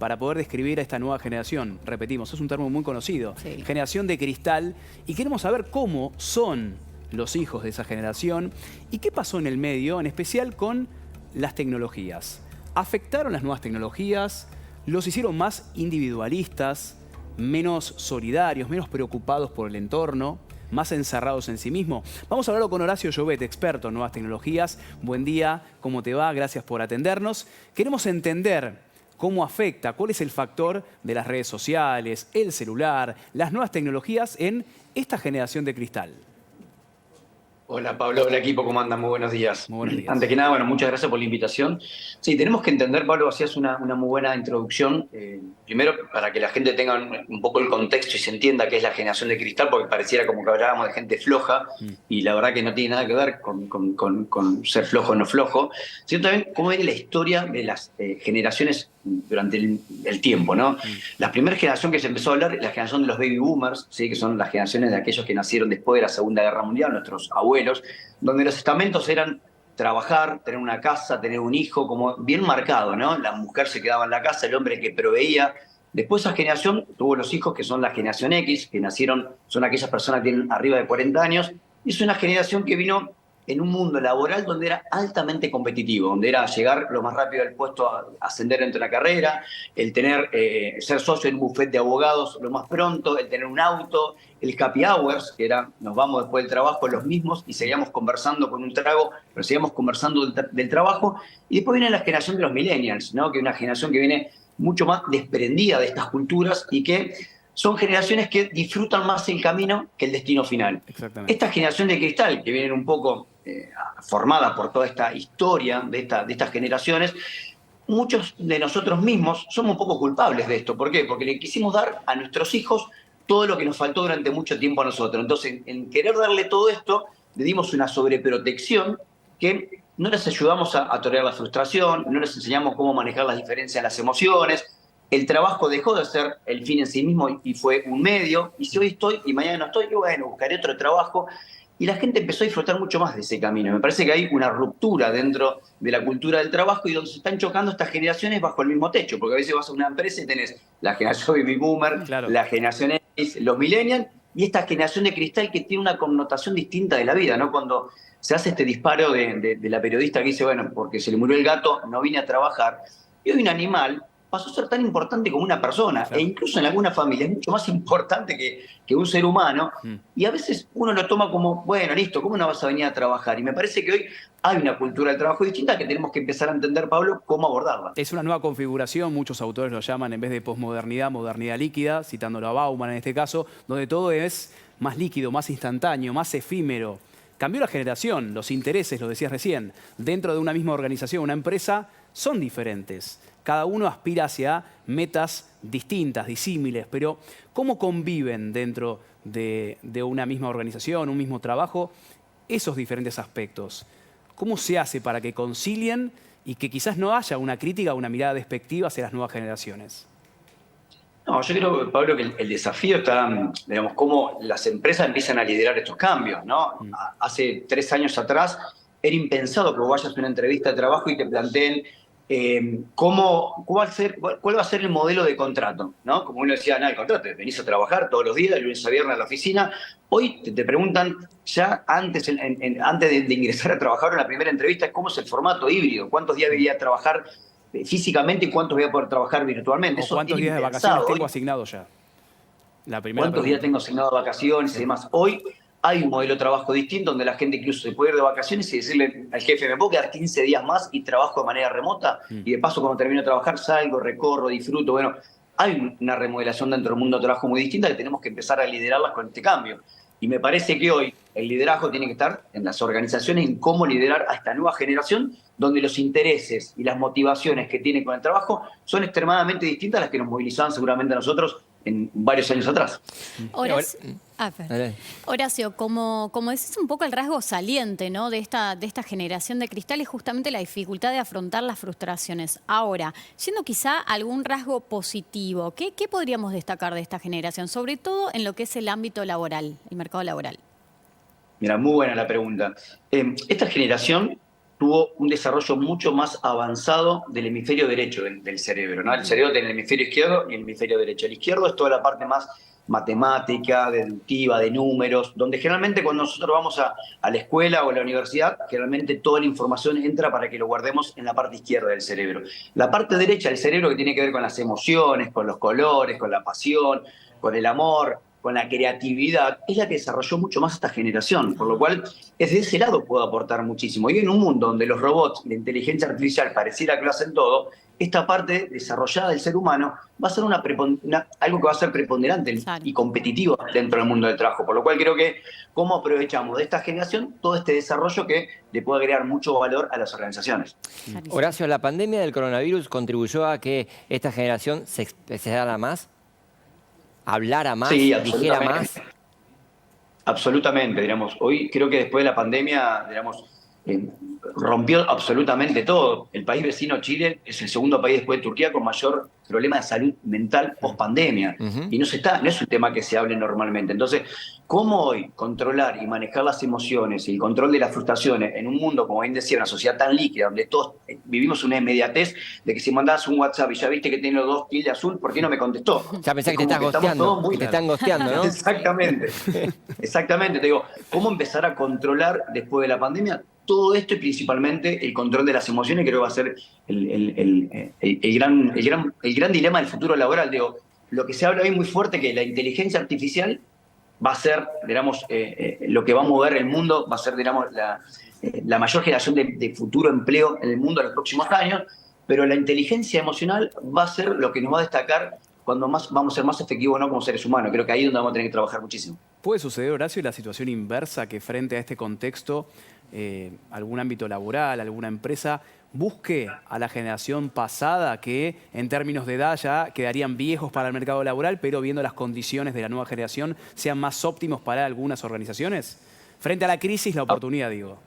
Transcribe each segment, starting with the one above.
para poder describir a esta nueva generación. Repetimos, es un término muy conocido. Sí. Generación de cristal. Y queremos saber cómo son los hijos de esa generación y qué pasó en el medio, en especial con las tecnologías. ¿Afectaron las nuevas tecnologías? ¿Los hicieron más individualistas, menos solidarios, menos preocupados por el entorno, más encerrados en sí mismos? Vamos a hablarlo con Horacio Llobet, experto en nuevas tecnologías. Buen día, ¿cómo te va? Gracias por atendernos. Queremos entender cómo afecta, cuál es el factor de las redes sociales, el celular, las nuevas tecnologías en esta generación de cristal. Hola Pablo, hola equipo, ¿cómo andan? Muy buenos días. Muy buenos días. Antes que nada, bueno, muchas gracias por la invitación. Sí, tenemos que entender, Pablo, hacías una muy buena introducción. Primero, para que la gente tenga un poco el contexto y se entienda qué es la generación de cristal, porque pareciera como que hablábamos de gente floja, y la verdad que no tiene nada que ver con ser flojo o no flojo, sino también cómo viene la historia de las generaciones durante el tiempo, ¿no? La primera generación que se empezó a hablar es la generación de los baby boomers, ¿sí? Que son las generaciones de aquellos que nacieron después de la Segunda Guerra Mundial, nuestros abuelos, donde los estamentos eran trabajar, tener una casa, tener un hijo, como bien marcado, ¿no? La mujer se quedaba en la casa, el hombre que proveía. Después esa generación tuvo los hijos que son la generación X, que nacieron, son aquellas personas que tienen arriba de 40 años, y es una generación que vino en un mundo laboral donde era altamente competitivo, donde era llegar lo más rápido al puesto, a ascender dentro de la carrera, el tener, ser socio en un buffet de abogados lo más pronto, el tener un auto, el happy hours, que era nos vamos después del trabajo los mismos y seguíamos conversando con un trago, pero seguíamos conversando del trabajo. Y después viene la generación de los millennials, ¿no? Que es una generación que viene mucho más desprendida de estas culturas y que son generaciones que disfrutan más el camino que el destino final. Exactamente. Esta generación de cristal, que vienen un poco formada por toda esta historia de estas generaciones, muchos de nosotros mismos somos un poco culpables de esto. ¿Por qué? Porque le quisimos dar a nuestros hijos todo lo que nos faltó durante mucho tiempo a nosotros. Entonces, en querer darle todo esto, le dimos una sobreprotección que no les ayudamos a tolerar la frustración, no les enseñamos cómo manejar las diferencias en las emociones. El trabajo dejó de ser el fin en sí mismo y fue un medio. Y si hoy estoy y mañana no estoy, bueno, buscaré otro trabajo. Y la gente empezó a disfrutar mucho más de ese camino. Me parece que hay una ruptura dentro de la cultura del trabajo y donde se están chocando estas generaciones bajo el mismo techo. Porque a veces vas a una empresa y tenés la generación baby boomer, Claro, la generación X, los millennials, y esta generación de cristal que tiene una connotación distinta de la vida, ¿no? Cuando se hace este disparo de la periodista que dice, bueno, porque se le murió el gato, no vine a trabajar. Y hoy un animal pasó a ser tan importante como una persona, claro. e incluso en alguna familia es mucho más importante que un ser humano, y a veces uno lo toma como, bueno, listo, ¿cómo no vas a venir a trabajar? Y me parece que hoy hay una cultura del trabajo distinta que tenemos que empezar a entender, Pablo, cómo abordarla. Es una nueva configuración, muchos autores lo llaman en vez de posmodernidad, modernidad líquida, citándolo a Bauman en este caso, donde todo es más líquido, más instantáneo, más efímero. Cambió la generación, los intereses, lo decías recién, dentro de una misma organización, una empresa, son diferentes. Cada uno aspira hacia metas distintas, disímiles, pero ¿cómo conviven dentro de una misma organización, un mismo trabajo, esos diferentes aspectos? ¿Cómo se hace para que concilien y que quizás no haya una crítica o una mirada despectiva hacia las nuevas generaciones? No, yo creo, Pablo, que el desafío está, digamos, cómo las empresas empiezan a liderar estos cambios, ¿no? Hace 3 años atrás era impensado que vos vayas a una entrevista de trabajo y te planteen cuál va a ser el modelo de contrato, ¿no? Como uno decía, el contrato, venís a trabajar todos los días, de lunes a viernes a la oficina. Hoy te preguntan ya antes de ingresar a trabajar en la primera entrevista, ¿cómo es el formato híbrido? ¿Cuántos días debería trabajar físicamente y cuántos voy a poder trabajar virtualmente? ¿O Eso cuántos era días de impensado. vacaciones tengo asignados ya? La primera ¿Cuántos días pregunta. tengo asignados de vacaciones y demás? Hoy hay un modelo de trabajo distinto donde la gente incluso se puede ir de vacaciones y decirle al jefe, ¿me puedo quedar 15 días más y trabajo de manera remota? Y de paso, cuando termino de trabajar, salgo, recorro, disfruto. Bueno, hay una remodelación dentro del mundo del trabajo muy distinta que tenemos que empezar a liderarlas con este cambio. Y me parece que hoy el liderazgo tiene que estar en las organizaciones, en cómo liderar a esta nueva generación, donde los intereses y las motivaciones que tienen con el trabajo son extremadamente distintas a las que nos movilizaban seguramente a nosotros en varios años atrás. Horacio, como decís, un poco el rasgo saliente, ¿no?, de esta generación de cristal es justamente la dificultad de afrontar las frustraciones. Ahora, yendo quizá a algún rasgo positivo, ¿qué podríamos destacar de esta generación? Sobre todo en lo que es el ámbito laboral, el mercado laboral. Mira, muy buena la pregunta. Esta generación tuvo un desarrollo mucho más avanzado del hemisferio derecho del cerebro, ¿no? El cerebro tiene el hemisferio izquierdo y el hemisferio derecho. El izquierdo es toda la parte más matemática, deductiva, de números, donde generalmente cuando nosotros vamos a la escuela o a la universidad, generalmente toda la información entra para que lo guardemos en la parte izquierda del cerebro. La parte derecha del cerebro, que tiene que ver con las emociones, con los colores, con la pasión, con el amor, con la creatividad, es la que desarrolló mucho más esta generación, por lo cual desde ese lado puedo aportar muchísimo. Y en un mundo donde los robots, la inteligencia artificial pareciera que lo hacen todo, esta parte desarrollada del ser humano va a ser algo que va a ser preponderante y competitivo dentro del mundo del trabajo, por lo cual creo que cómo aprovechamos de esta generación todo este desarrollo que le puede agregar mucho valor a las organizaciones. Horacio, ¿la pandemia del coronavirus contribuyó a que esta generación se expresara más? ¿Hablara más? Sí, ¿Dijera más? Absolutamente, digamos. Hoy creo que después de la pandemia, digamos, rompió absolutamente todo. El país vecino, Chile, es el segundo país después de Turquía con mayor problema de salud mental post-pandemia. Y no es un tema que se hable normalmente. Entonces, ¿cómo hoy controlar y manejar las emociones y el control de las frustraciones en un mundo, como bien decía, una sociedad tan líquida, donde todos vivimos una inmediatez de que si mandás un WhatsApp y ya viste que tiene los 2 tildes azul, ¿por qué no me contestó? Ya pensé que te estás gosteando, que te están gosteando, ¿no? Exactamente, exactamente. Te digo, ¿cómo empezar a controlar después de la pandemia? Todo esto y principalmente el control de las emociones creo que va a ser el gran dilema del futuro laboral. Digo, lo que se habla hoy muy fuerte que la inteligencia artificial va a ser, digamos, lo que va a mover el mundo, va a ser, digamos, la mayor generación de futuro empleo en el mundo en los próximos años, pero la inteligencia emocional va a ser lo que nos va a destacar cuando más vamos a ser más efectivos, ¿no?, como seres humanos. Creo que ahí es donde vamos a tener que trabajar muchísimo. ¿Puede suceder, Horacio, la situación inversa, que frente a este contexto algún ámbito laboral, alguna empresa busque a la generación pasada que en términos de edad ya quedarían viejos para el mercado laboral, pero viendo las condiciones de la nueva generación sean más óptimos para algunas organizaciones? Frente a la crisis, la oportunidad, digo.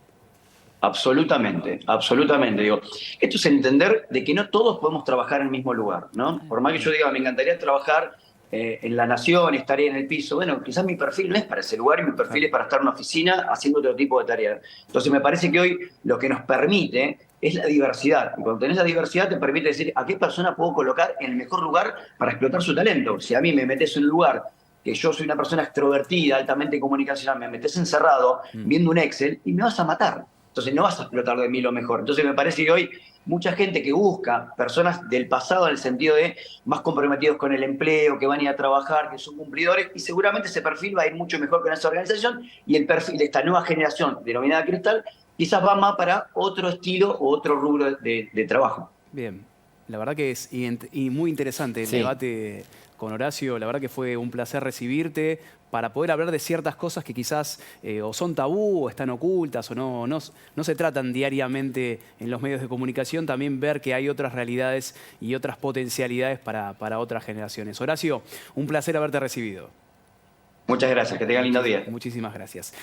Absolutamente, absolutamente. Digo, esto es entender de que no todos podemos trabajar en el mismo lugar, ¿no? Por más que yo diga, me encantaría trabajar en La Nación, estaré en el piso. Bueno, quizás mi perfil no es para ese lugar y mi perfil es para estar en una oficina haciendo otro tipo de tareas. Entonces me parece que hoy lo que nos permite es la diversidad. Y cuando tenés la diversidad te permite decir a qué persona puedo colocar en el mejor lugar para explotar su talento. Si a mí me metes en un lugar que yo soy una persona extrovertida, altamente comunicacional, me metes encerrado viendo un Excel y me vas a matar. Entonces no vas a explotar de mí lo mejor. Entonces me parece que hoy mucha gente que busca personas del pasado en el sentido de más comprometidos con el empleo, que van a ir a trabajar, que son cumplidores, y seguramente ese perfil va a ir mucho mejor con esa organización, y el perfil de esta nueva generación denominada Cristal quizás va más para otro estilo o otro rubro de trabajo. Bien, la verdad que es muy interesante el debate con Horacio. La verdad que fue un placer recibirte para poder hablar de ciertas cosas que quizás o son tabú o están ocultas o no se tratan diariamente en los medios de comunicación. También ver que hay otras realidades y otras potencialidades para otras generaciones. Horacio, un placer haberte recibido. Muchas gracias, que tengan lindo día. Muchísimas gracias.